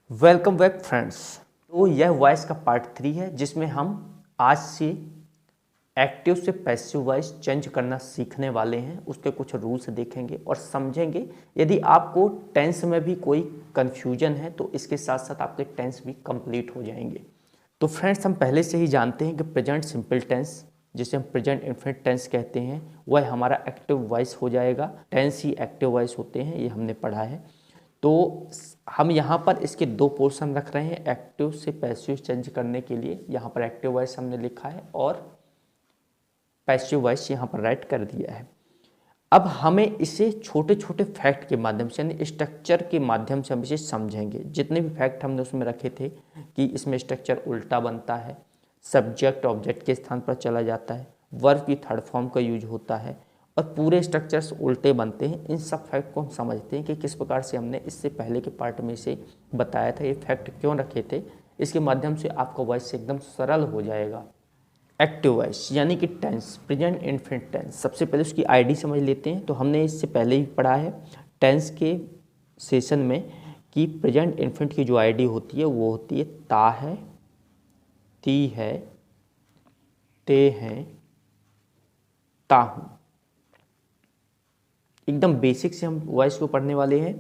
Welcome back friends. तो यह voice का पार्ट 3 है जिसमें हम आज से एक्टिव से पैसिव वॉइस चेंज करना सीखने वाले हैं। उसके कुछ रूल्स देखेंगे और समझेंगे। यदि आपको टेंस में भी कोई कन्फ्यूजन है तो इसके साथ साथ आपके टेंस भी कंप्लीट हो जाएंगे। तो फ्रेंड्स, हम पहले से ही जानते हैं कि प्रेजेंट सिंपल टेंस, जिसे हम प्रेजेंट इन्फिनिट टेंस कहते हैं, वह हमारा एक्टिव वॉइस हो जाएगा। टेंस ही एक्टिव वॉइस होते हैं, ये हमने पढ़ा है। तो हम यहाँ पर इसके दो पोर्शन रख रहे हैं एक्टिव से पैसिव चेंज करने के लिए। यहाँ पर एक्टिव वॉइस हमने लिखा है और पैसिव वॉइस यहाँ पर राइट कर दिया है। अब हमें इसे छोटे छोटे फैक्ट के माध्यम से, यानी स्ट्रक्चर के माध्यम से हम इसे समझेंगे। जितने भी फैक्ट हमने उसमें रखे थे कि इसमें स्ट्रक्चर उल्टा बनता है, सब्जेक्ट ऑब्जेक्ट के स्थान पर चला जाता है, वर्ब की थर्ड फॉर्म का यूज होता है और पूरे स्ट्रक्चर्स उल्टे बनते हैं। इन सब फैक्ट को हम समझते हैं कि किस प्रकार से हमने इससे पहले के पार्ट में से बताया था, ये फैक्ट क्यों रखे थे। इसके माध्यम से आपका वॉइस एकदम सरल हो जाएगा। एक्टिव वॉइस यानी कि टेंस, प्रेजेंट इन्फिनिट टेंस। सबसे पहले उसकी आईडी समझ लेते हैं। तो हमने इससे पहले ही पढ़ा है टेंस के सेशन में कि प्रेजेंट इन्फिनिट की जो आईडी होती है वो होती है ता है, ती है, ते हैं, ता हूँ। एकदम बेसिक से हम वॉइस को पढ़ने वाले हैं।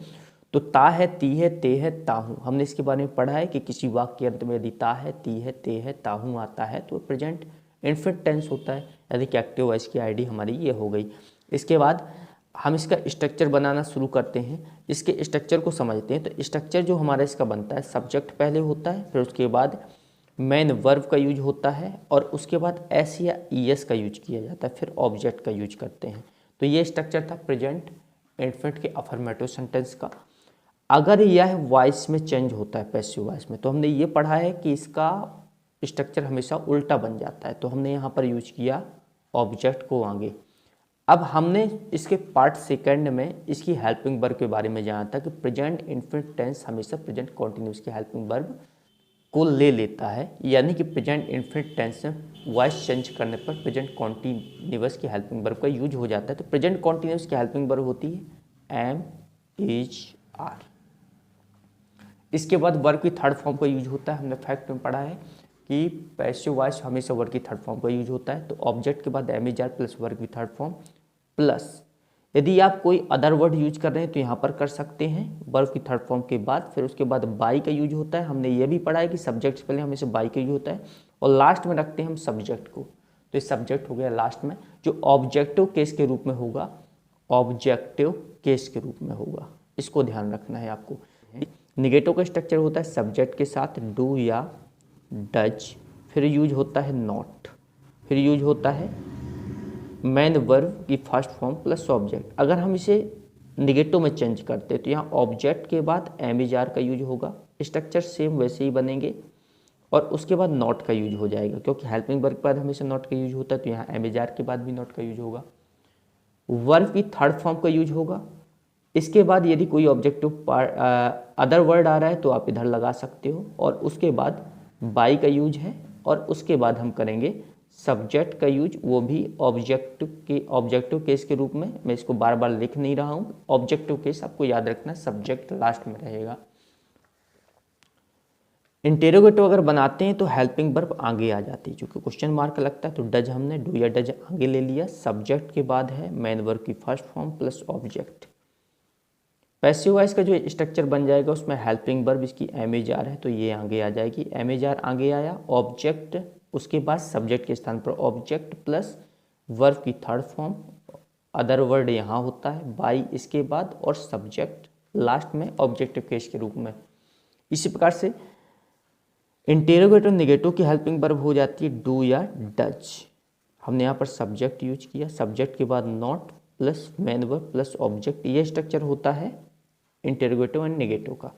तो ता है, ती है, ते है, ता हूँ। हमने इसके बारे में पढ़ा है कि किसी वाक्य के अंत में यदि ता है, ती है, ते है, ता हूँ आता है तो प्रेजेंट इन्फिनिट टेंस होता है, यानी कि एक्टिव वॉइस की आईडी हमारी ये हो गई। इसके बाद हम इसका स्ट्रक्चर बनाना शुरू करते हैं। इसके स्ट्रक्चर को समझते हैं। तो स्ट्रक्चर जो हमारा इसका बनता है, सब्जेक्ट पहले होता है, फिर उसके बाद मेन वर्ब का यूज होता है और उसके बाद एस या ईएस का यूज किया जाता है, फिर ऑब्जेक्ट का यूज करते हैं। तो ये स्ट्रक्चर था प्रेजेंट इन्फिनिट के अफर्मेटिव सेंटेंस का। अगर यह वॉइस में चेंज होता है पैसिव वॉइस में, तो हमने ये पढ़ा है कि इसका स्ट्रक्चर हमेशा उल्टा बन जाता है। तो हमने यहाँ पर यूज किया ऑब्जेक्ट को आगे। अब हमने इसके पार्ट सेकंड में इसकी हेल्पिंग वर्ब के बारे में जाना था कि प्रेजेंट इन्फिनिट टेंस हमेशा प्रेजेंट कॉन्टिन्यूस की हेल्पिंग वर्ब को ले लेता है, यानी कि प्रेजेंट इन्फिनिट टेंस में वॉइस चेंज करने पर प्रेजेंट कॉन्टिन्यूस की हेल्पिंग वर्ब का यूज हो जाता है। तो प्रेजेंट कॉन्टिन्यूस की हेल्पिंग वर्ब होती है एम, इज, आर। इसके बाद वर्ब की थर्ड फॉर्म का यूज होता है। हमने फैक्ट में पढ़ा है कि पैसिव वॉइस हमेशा वर्ब की थर्ड फॉर्म का यूज होता है। तो ऑब्जेक्ट के बाद am, is, are plus verb की थर्ड फॉर्म प्लस यदि आप कोई अदर वर्ड यूज कर रहे हैं तो यहाँ पर कर सकते हैं वर्ब की थर्ड फॉर्म के बाद। फिर उसके बाद बाई का यूज होता है। हमने ये भी पढ़ा है कि सब्जेक्ट से पहले हमेशा बाई का यूज होता है और लास्ट में रखते हैं हम सब्जेक्ट को। तो ये सब्जेक्ट हो गया लास्ट में, जो ऑब्जेक्टिव केस के रूप में होगा, ऑब्जेक्टिव केस के रूप में होगा। इसको ध्यान रखना है आपको। निगेटिव का स्ट्रक्चर होता है सब्जेक्ट के साथ डू या डज, फिर यूज होता है नॉट, फिर यूज होता है मेन वर्ब की फर्स्ट फॉर्म प्लस ऑब्जेक्ट। अगर हम इसे निगेटिव में चेंज करते तो यहाँ ऑब्जेक्ट के बाद एम, इज, आर का यूज होगा। स्ट्रक्चर सेम वैसे ही बनेंगे और उसके बाद नॉट का यूज हो जाएगा, क्योंकि हेल्पिंग वर्ब के बाद हमेशा नॉट का यूज होता है। तो यहाँ एम, इज, आर के बाद भी नॉट का यूज होगा। वर्ब की थर्ड फॉर्म का यूज होगा। इसके बाद यदि कोई ऑब्जेक्टिव अदर वर्ड आ रहा है तो आप इधर लगा सकते हो और उसके बाद बाई का यूज है और उसके बाद हम करेंगे सब्जेक्ट का यूज, वो भी ऑब्जेक्टिव केस के रूप में। मैं इसको बार बार लिख नहीं रहा हूँ। ऑब्जेक्टिव केस आपको याद रखना, सब्जेक्ट लास्ट में रहेगा। इंटेरोगेटिव अगर बनाते हैं तो हेल्पिंग वर्ब आगे आ जाती है, चूंकि क्वेश्चन मार्क लगता है तो डज हमने डू या डज आगे ले लिया। सब्जेक्ट के बाद है मेन वर्ब की first form plus object. Passive voice का जो स्ट्रक्चर बन जाएगा उसमें हेल्पिंग वर्ब इसकी एम, इज, आर है तो ये आगे आ जाएगी। एम, इज, आर आगे आया, ऑब्जेक्ट उसके बाद सब्जेक्ट के स्थान पर ऑब्जेक्ट प्लस वर्ब की थर्ड फॉर्म, अदर वर्ड यहाँ होता है बाई इसके बाद और सब्जेक्ट लास्ट में ऑब्जेक्टिव केस के रूप में। इसी प्रकार से इंटेरोगेटिव निगेटिव की हेल्पिंग वर्ब हो जाती है डू या डज। हमने यहाँ पर सब्जेक्ट यूज किया, सब्जेक्ट के बाद not plus main verb plus object. ये स्ट्रक्चर होता है इंटेरोगेटिव एंड निगेटिव का।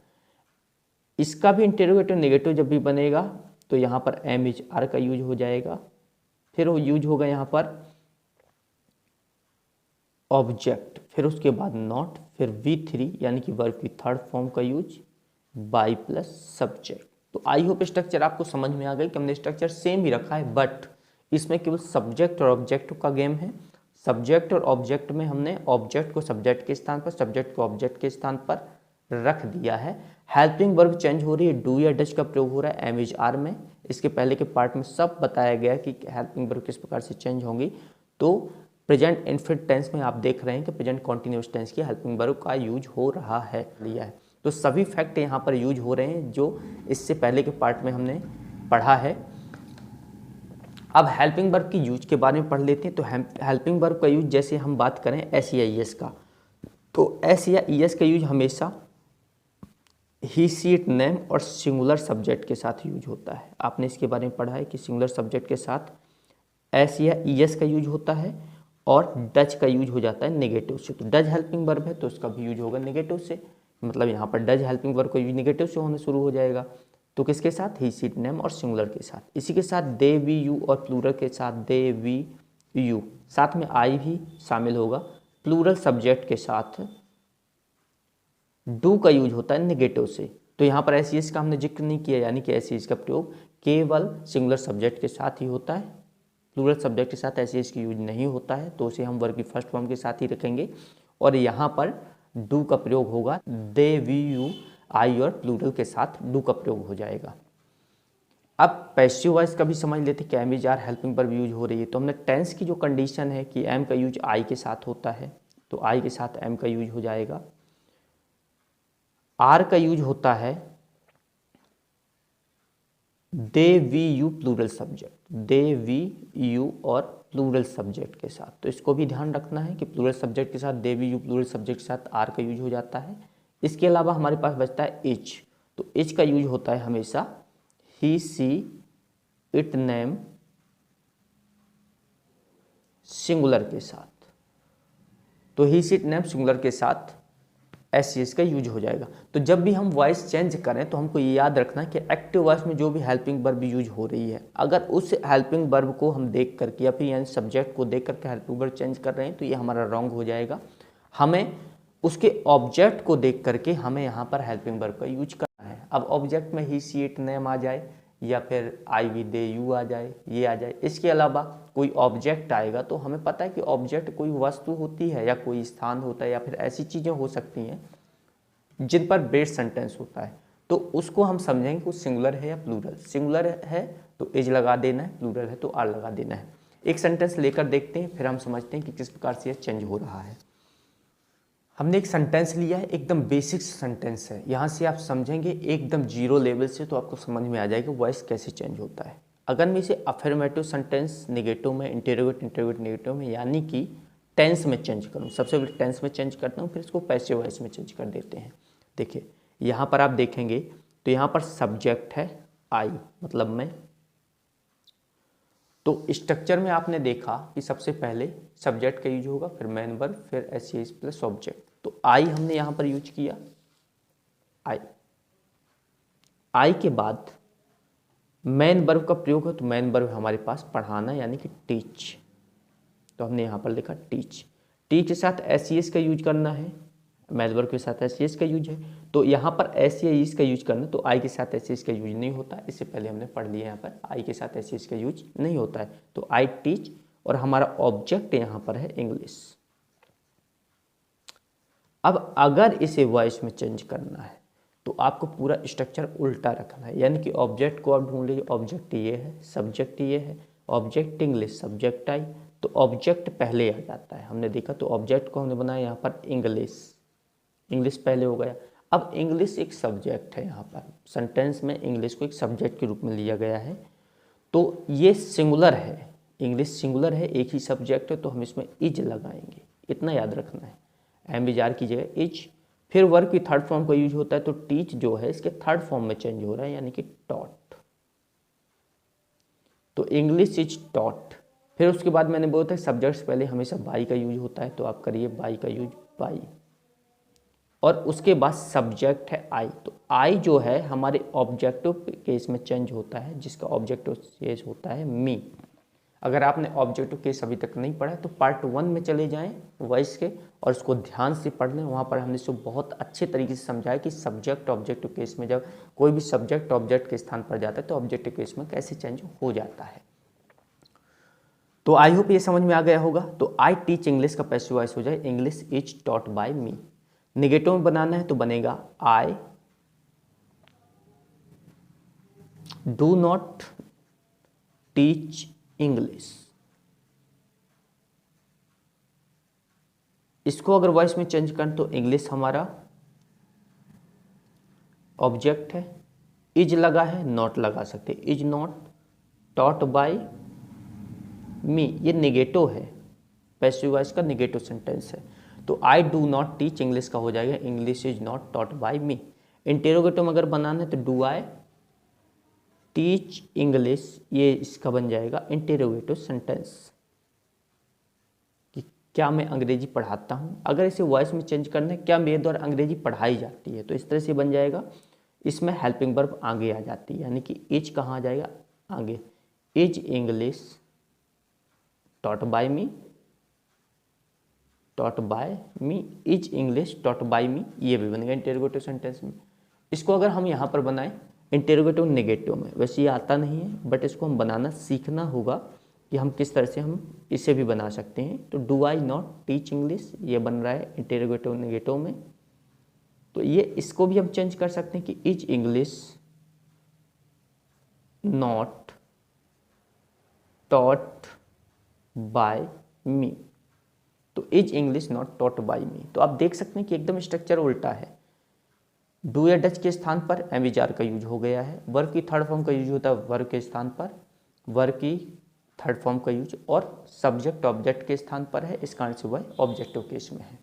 इसका भी इंटेरोगेटिव निगेटिव जब भी बनेगा तो यहाँ पर एम, इज, आर का यूज हो जाएगा। फिर वो यूज होगा यहाँ पर ऑब्जेक्ट, फिर उसके बाद नॉट, फिर V3 यानी कि वर्ब की थर्ड फॉर्म का यूज बाई प्लस सब्जेक्ट। तो आई होप स्ट्रक्चर आपको समझ में आ गई कि हमने स्ट्रक्चर सेम ही रखा है, बट इसमें केवल सब्जेक्ट और ऑब्जेक्ट का गेम है। सब्जेक्ट और ऑब्जेक्ट में हमने ऑब्जेक्ट को सब्जेक्ट के स्थान पर, सब्जेक्ट को ऑब्जेक्ट के स्थान पर रख दिया है। हेल्पिंग वर्ब चेंज हो रही है, डू या डज का प्रयोग हो रहा है एम इज आर में। इसके पहले के पार्ट में सब बताया गया कि हेल्पिंग वर्ब किस प्रकार से चेंज होंगी। तो प्रेजेंट इनफिनिट टेंस में आप देख रहे हैं कि प्रेजेंट कॉन्टिन्यूअस टेंस की हेल्पिंग वर्ब का यूज हो रहा है लिया है। तो सभी फैक्ट यहाँ पर यूज हो रहे हैं जो इससे पहले के पार्ट में हमने पढ़ा है। अब हेल्पिंग वर्ब की यूज के बारे में पढ़ लेते हैं। तो हेल्पिंग वर्ब का यूज जैसे हम बात करें एस या ई एस का, तो एस या ई एस का यूज हमेशा ही सी इट नेम और सिंगुलर सब्जेक्ट के साथ यूज होता है। आपने इसके बारे में पढ़ा है कि सिंगुलर सब्जेक्ट के साथ एस या ई एस का यूज होता है और डज का यूज हो जाता है नेगेटिव से। तो डज हेल्पिंग वर्ब है तो उसका भी यूज होगा नेगेटिव से, मतलब यहाँ पर डज हेल्पिंग वर्ब का यूज नेगेटिव से होना शुरू हो जाएगा। तो किसके साथ? ही सी इट नेम और सिंगुलर के साथ। इसी के साथ दे वी यू और प्लूरल के साथ दे वी यू, साथ में आई भी शामिल होगा। प्लूरल सब्जेक्ट के साथ डू का यूज होता है नेगेटिव से। तो यहाँ पर एस का हमने जिक्र नहीं किया, यानी कि एस का प्रयोग केवल सिंगुलर सब्जेक्ट के साथ ही होता है। प्लूरल सब्जेक्ट के साथ एस की यूज नहीं होता है, तो उसे हम वर्ब की फर्स्ट फॉर्म के साथ ही रखेंगे। और यहाँ पर डू का प्रयोग होगा, दे वी यू आई और प्लूरल के साथ डू का प्रयोग हो जाएगा। अब पैसिव वॉइस का भी समझ लेते हैं कि am is are helping verb use हो रही है। तो हमने टेंस की जो कंडीशन है कि एम का यूज आई के साथ होता है, तो आई के साथ एम का यूज हो जाएगा। आर का यूज होता है they we you plural subject, they we you और प्लूरल सब्जेक्ट के साथ। तो इसको भी ध्यान रखना है कि प्लूरल सब्जेक्ट के साथ दे वी यू प्लूरल सब्जेक्ट के साथ आर का यूज हो जाता है। इसके अलावा हमारे पास बचता है इच। तो इच का यूज होता है हमेशा ही सी इट नेम सिंगुलर के साथ। तो ही सी इट नेम सिंगुलर के साथ एस का यूज हो जाएगा। तो जब भी हम वॉइस चेंज करें तो हमको ये याद रखना है कि एक्टिव वॉइस में जो भी हेल्पिंग वर्ब यूज हो रही है, अगर उस हेल्पिंग वर्ब को हम देख करके या फिर यानी सब्जेक्ट को देख करके हेल्पिंग वर्ब चेंज कर रहे हैं तो ये हमारा रॉन्ग हो जाएगा। हमें उसके ऑब्जेक्ट को देख करके हमें यहाँ पर हेल्पिंग वर्ब का यूज करना है। अब ऑब्जेक्ट में ही सी इट नेम आ जाए या फिर आई वी दे यू आ जाए, ये आ जाए, इसके अलावा कोई ऑब्जेक्ट आएगा तो हमें पता है कि ऑब्जेक्ट कोई वस्तु होती है या कोई स्थान होता है या फिर ऐसी चीज़ें हो सकती हैं जिन पर बेस्ड सेंटेंस होता है। तो उसको हम समझेंगे कि सिंगुलर है या प्लूरल। सिंगुलर है तो इज लगा देना है, प्लूरल है तो आर लगा देना है। एक सेंटेंस लेकर देखते हैं, फिर हम समझते हैं कि किस प्रकार से यह चेंज हो रहा है। हमने एक सेंटेंस लिया है, एकदम बेसिक सेंटेंस है। यहाँ से आप समझेंगे एकदम जीरो लेवल से, तो आपको समझ में आ जाएगा वॉइस कैसे चेंज होता है। अगर मैं इसे अफर्मेटिव सेंटेंस नेगेटिव में, इंटेरोगेट नेगेटिव में, यानी कि टेंस में चेंज करूँ, सबसे पहले टेंस में चेंज करता हूँ, फिर इसको पैसिव वॉइस में चेंज कर देते हैं। देखिए यहाँ पर आप देखेंगे तो यहाँ पर सब्जेक्ट है आई, मतलब मैं। तो स्ट्रक्चर में आपने देखा कि सबसे पहले सब्जेक्ट का यूज होगा, फिर मेन वर्ब, फिर एस प्लस ऑब्जेक्ट। तो आई हमने यहाँ पर यूज किया, आई के बाद मेन वर्ब का प्रयोग है। तो मेन वर्ब हमारे पास पढ़ाना यानी कि टीच। तो हमने यहाँ पर लिखा टीच। टीच के साथ एस का यूज करना है, मेन वर्ब के साथ एस का यूज है। तो यहाँ पर एस का यूज करना, तो आई के साथ एस का यूज नहीं होता। इससे पहले हमने पढ़ लिया, यहाँ पर आई के साथ एस का यूज नहीं होता है। तो आई टीच, और हमारा ऑब्जेक्ट यहाँ पर है इंग्लिश। अब अगर इसे वॉइस में चेंज करना है तो आपको पूरा स्ट्रक्चर उल्टा रखना है, यानी कि ऑब्जेक्ट को आप ढूंढ लीजिए। ऑब्जेक्ट ये है, सब्जेक्ट ये है, ऑब्जेक्ट इंग्लिश, सब्जेक्ट आई, तो ऑब्जेक्ट पहले आ जाता है। हमने देखा तो ऑब्जेक्ट को हमने बनाया यहाँ पर इंग्लिश, इंग्लिश पहले हो गया। अब इंग्लिश एक सब्जेक्ट है, यहाँ पर सेंटेंस में इंग्लिश को एक सब्जेक्ट के रूप में लिया गया है। तो ये सिंगुलर है, इंग्लिश सिंगुलर है, एक ही सब्जेक्ट है, तो हम इसमें इज लगाएंगे, इतना याद रखना है। एम इज आर की जगह इज। फिर वर्ब की थर्ड फॉर्म का यूज होता है, तो टीच जो है इसके थर्ड फॉर्म में चेंज हो रहा है, यानी कि टॉट। तो इंग्लिश इज टॉट। फिर उसके बाद मैंने बोला था सब्जेक्ट्स पहले हमेशा बाई का यूज होता है, तो आप करिए बाई का यूज, बाई। और उसके बाद सब्जेक्ट है आई। तो आई जो है हमारे ऑब्जेक्टिव केस में चेंज होता है, जिसका ऑब्जेक्टिव केस होता है मी। अगर आपने ऑब्जेक्टिव केस अभी तक नहीं पढ़ा है तो पार्ट 1 में चले जाएं वॉइस के, और उसको ध्यान से पढ़ लें। वहाँ पर हमने इसको बहुत अच्छे तरीके से समझाया कि सब्जेक्ट ऑब्जेक्टिव केस में जब कोई भी सब्जेक्ट ऑब्जेक्ट के स्थान पर जाता है तो ऑब्जेक्टिव केस में कैसे चेंज हो जाता है। तो आई होप ये समझ में आ गया होगा। तो आई टीच इंग्लिश का पैसिव वॉइस हो जाए English is taught by me. Negative में बनाना है तो बनेगा I do not teach English. इसको अगर वॉइस में चेंज करें तो इंग्लिश हमारा ऑब्जेक्ट है, इज लगा है, नॉट लगा सकते, is not taught by me, ये निगेटिव है, पैसिव वॉइस का निगेटिव सेंटेंस है। तो I do not teach English का हो जाएगा English is not taught by me. Interrogative में अगर बनाना है तो डू आई टीच इंग्लिश, ये इसका बन जाएगा इंटेरोगेटिव सेंटेंस कि क्या मैं अंग्रेजी पढ़ाता हूँ। अगर इसे वॉइस में चेंज करना है क्या मेरे द्वारा अंग्रेजी पढ़ाई जाती है, तो इस तरह से बन जाएगा। इसमें हेल्पिंग वर्ब आगे आ जाती है, यानी कि इज कहाँ आ जाएगा आगे, is English taught by me, taught by me, is English taught by me, ये भी बनेगा इंटेरोगेटिव सेंटेंस में। इसको अगर हम यहाँ पर बनाएं इंटेरोगेटिव नेगेटिव में, वैसे ये आता नहीं है बट इसको हम बनाना सीखना होगा कि हम किस तरह से हम इसे भी बना सकते हैं। तो do I not teach English, ये बन रहा है इंटेरोगेटिव नेगेटिव में। तो ये इसको भी हम चेंज कर सकते हैं कि is English not taught by me, तो is English not taught by me. तो आप देख सकते हैं कि एकदम स्ट्रक्चर उल्टा है। डू या डच के स्थान पर एम वी आर का यूज हो गया है, वर्ब की थर्ड फॉर्म का यूज होता है वर्ब के स्थान पर, वर्ब की थर्ड फॉर्म का यूज, और सब्जेक्ट ऑब्जेक्ट के स्थान पर है, इस कारण से वह ऑब्जेक्टिव केस में है।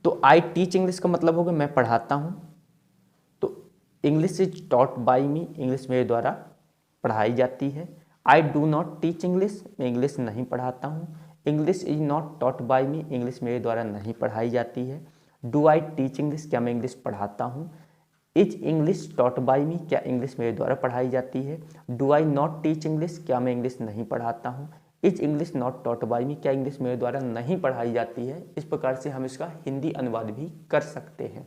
तो आई टीच इंग्लिश का मतलब होगा मैं पढ़ाता हूँ, तो English is taught by me, English मेरे द्वारा पढ़ाई जाती है। I do not teach English, मैं इंग्लिश नहीं पढ़ाता हूँ। English is not taught by me, English मेरे द्वारा नहीं पढ़ाई जाती है। डू आई टीच इंग्लिश, क्या मैं इंग्लिश पढ़ाता हूँ। Is English taught by me, क्या इंग्लिश मेरे द्वारा पढ़ाई जाती है। Do I not teach English, क्या मैं इंग्लिश नहीं पढ़ाता हूँ। Is English not taught by me, क्या इंग्लिश मेरे द्वारा नहीं पढ़ाई जाती है। इस प्रकार से हम इसका हिंदी अनुवाद भी कर सकते हैं।